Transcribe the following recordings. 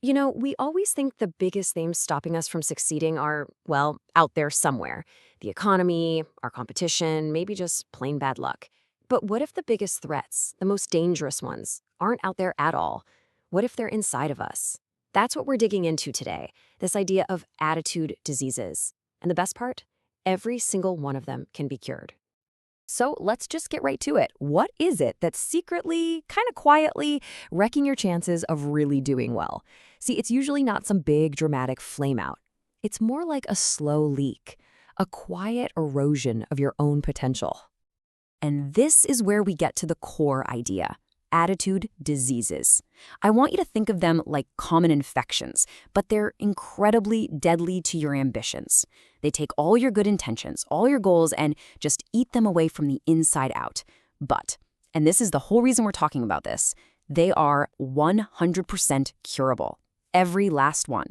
We always think the biggest things stopping us from succeeding are, well, out there somewhere. The economy, our competition, maybe just plain bad luck. But what if the biggest threats, the most dangerous ones, aren't out there at all? What if they're inside of us? That's what we're digging into today, this idea of attitude diseases. And the best part? Every single one of them can be cured. So let's just get right to it. What is it that's secretly, kind of quietly, wrecking your chances of really doing well? See, it's usually not some big dramatic flameout. It's more like a slow leak, a quiet erosion of your own potential. And this is where we get to the core idea: attitude diseases. I want you to think of them like common infections, but they're incredibly deadly to your ambitions. They take all your good intentions, all your goals, and just eat them away from the inside out. But, and this is the whole reason we're talking about this, they are 100% curable. Every last one.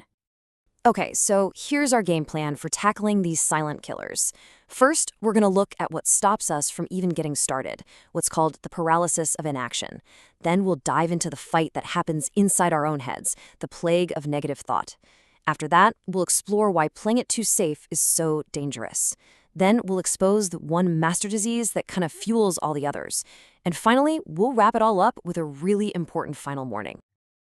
Okay, so here's our game plan for tackling these silent killers. First, we're going to look at what stops us from even getting started, what's called the paralysis of inaction. Then we'll dive into the fight that happens inside our own heads, the plague of negative thought. After that, we'll explore why playing it too safe is so dangerous. Then we'll expose the one master disease that kind of fuels all the others. And finally, we'll wrap it all up with a really important final warning.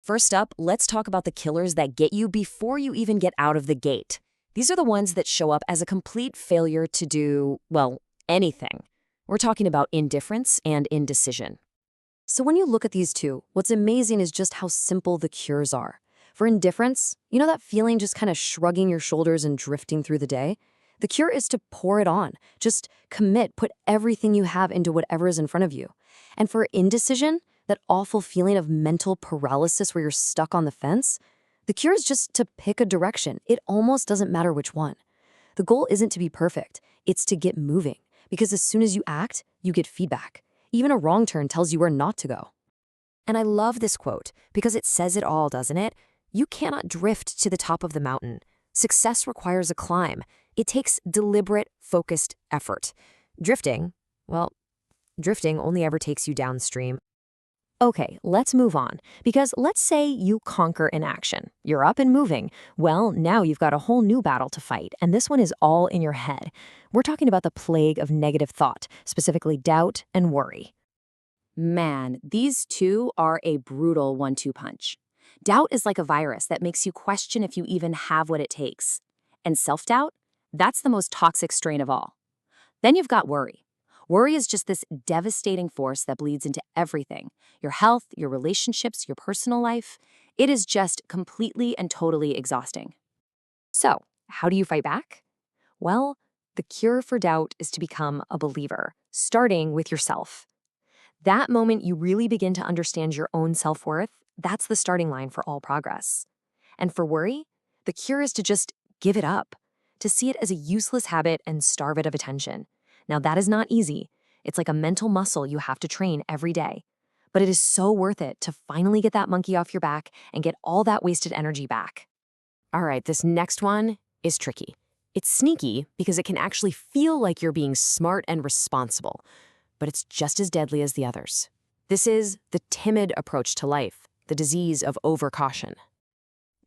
First up, let's talk about the killers that get you before you even get out of the gate. These are the ones that show up as a complete failure to do, well, anything. We're talking about indifference and indecision. So when you look at these two, what's amazing is just how simple the cures are. For indifference, you know that feeling just kind of shrugging your shoulders and drifting through the day? The cure is to pour it on. Just commit, put everything you have into whatever is in front of you. And for indecision, that awful feeling of mental paralysis where you're stuck on the fence, the cure is just to pick a direction. It almost doesn't matter which one. The goal isn't to be perfect. It's to get moving. Because as soon as you act, you get feedback. Even a wrong turn tells you where not to go. And I love this quote because it says it all, doesn't it? You cannot drift to the top of the mountain. Success requires a climb. It takes deliberate, focused effort. Drifting, well, drifting only ever takes you downstream. Okay, let's move on, because let's say you conquer inaction. You're up and moving. Well, now you've got a whole new battle to fight, and this one is all in your head. We're talking about the plague of negative thought, specifically doubt and worry. Man, these two are a brutal one-two punch. Doubt is like a virus that makes you question if you even have what it takes. And self-doubt? That's the most toxic strain of all. Then you've got worry. Worry is just this devastating force that bleeds into everything: your health, your relationships, your personal life. It is just completely and totally exhausting. So, how do you fight back? Well, the cure for doubt is to become a believer, starting with yourself. That moment you really begin to understand your own self-worth, that's the starting line for all progress. And for worry, the cure is to just give it up, to see it as a useless habit and starve it of attention. Now, that is not easy. It's like a mental muscle you have to train every day. But it is so worth it to finally get that monkey off your back and get all that wasted energy back. All right, this next one is tricky. It's sneaky because it can actually feel like you're being smart and responsible, but it's just as deadly as the others. This is the timid approach to life, the disease of overcaution.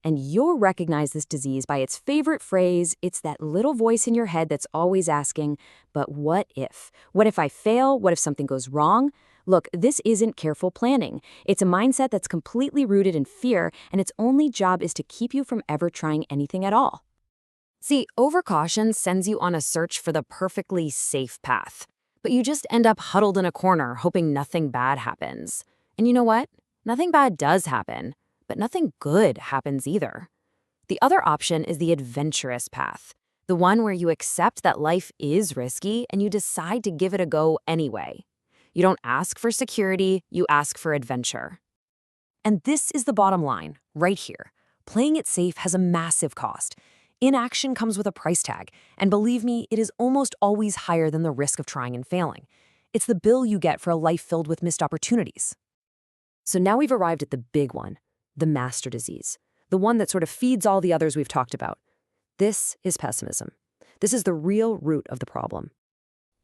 And you'll recognize this disease by its favorite phrase. It's that little voice in your head that's always asking, but what if? What if I fail? What if something goes wrong? Look, this isn't careful planning. It's a mindset that's completely rooted in fear, and its only job is to keep you from ever trying anything at all. See, overcaution sends you on a search for the perfectly safe path, but you just end up huddled in a corner hoping nothing bad happens. And you know what? Nothing bad does happen. But nothing good happens either. The other option is the adventurous path, the one where you accept that life is risky and you decide to give it a go anyway. You don't ask for security, you ask for adventure. And this is the bottom line, right here. Playing it safe has a massive cost. Inaction comes with a price tag, and believe me, it is almost always higher than the risk of trying and failing. It's the bill you get for a life filled with missed opportunities. So now we've arrived at the big one. The master disease, the one that sort of feeds all the others we've talked about. This is pessimism. This is the real root of the problem.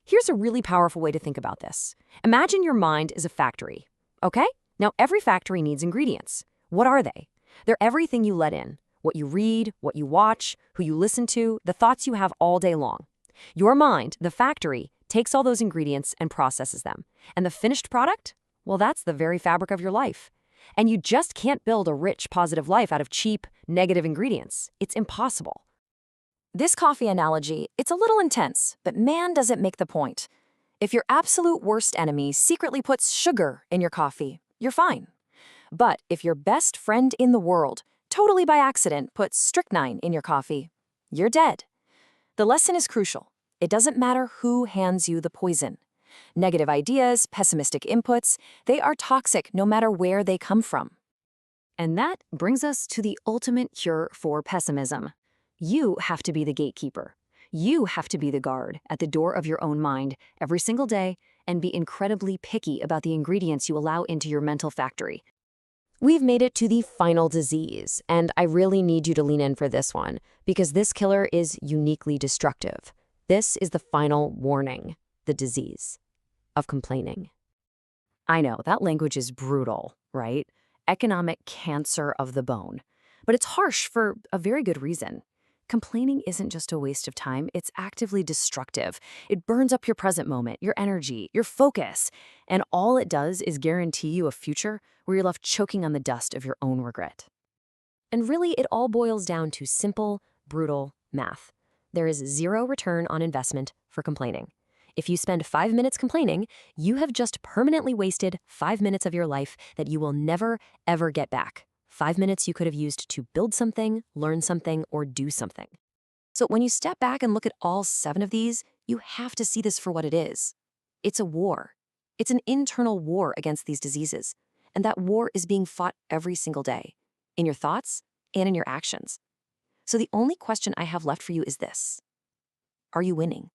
Here's a really powerful way to think about this. Imagine your mind is a factory, okay? Now, every factory needs ingredients. What are they? They're everything you let in: what you read, what you watch, who you listen to, the thoughts you have all day long. Your mind, the factory, takes all those ingredients and processes them. And the finished product? Well, that's the very fabric of your life. And you just can't build a rich, positive life out of cheap, negative ingredients. It's impossible. This coffee analogy, it's a little intense, but man, does it make the point. If your absolute worst enemy secretly puts sugar in your coffee, you're fine. But if your best friend in the world, totally by accident, puts strychnine in your coffee, you're dead. The lesson is crucial. It doesn't matter who hands you the poison. Negative ideas, pessimistic inputs, they are toxic no matter where they come from. And that brings us to the ultimate cure for pessimism. You have to be the gatekeeper. You have to be the guard at the door of your own mind every single day and be incredibly picky about the ingredients you allow into your mental factory. We've made it to the final disease, and I really need you to lean in for this one, because this killer is uniquely destructive. This is the final warning: the disease of complaining. I know, that language is brutal, right? Economic cancer of the bone. But it's harsh for a very good reason. Complaining isn't just a waste of time, it's actively destructive. It burns up your present moment, your energy, your focus, and all it does is guarantee you a future where you're left choking on the dust of your own regret. And really, it all boils down to simple, brutal math. There is zero return on investment for complaining. If you spend 5 minutes complaining, you have just permanently wasted 5 minutes of your life that you will never, ever get back. 5 minutes you could have used to build something, learn something, or do something. So when you step back and look at all 7 of these, you have to see this for what it is. It's a war. It's an internal war against these diseases. And that war is being fought every single day, in your thoughts and in your actions. So the only question I have left for you is this: are you winning?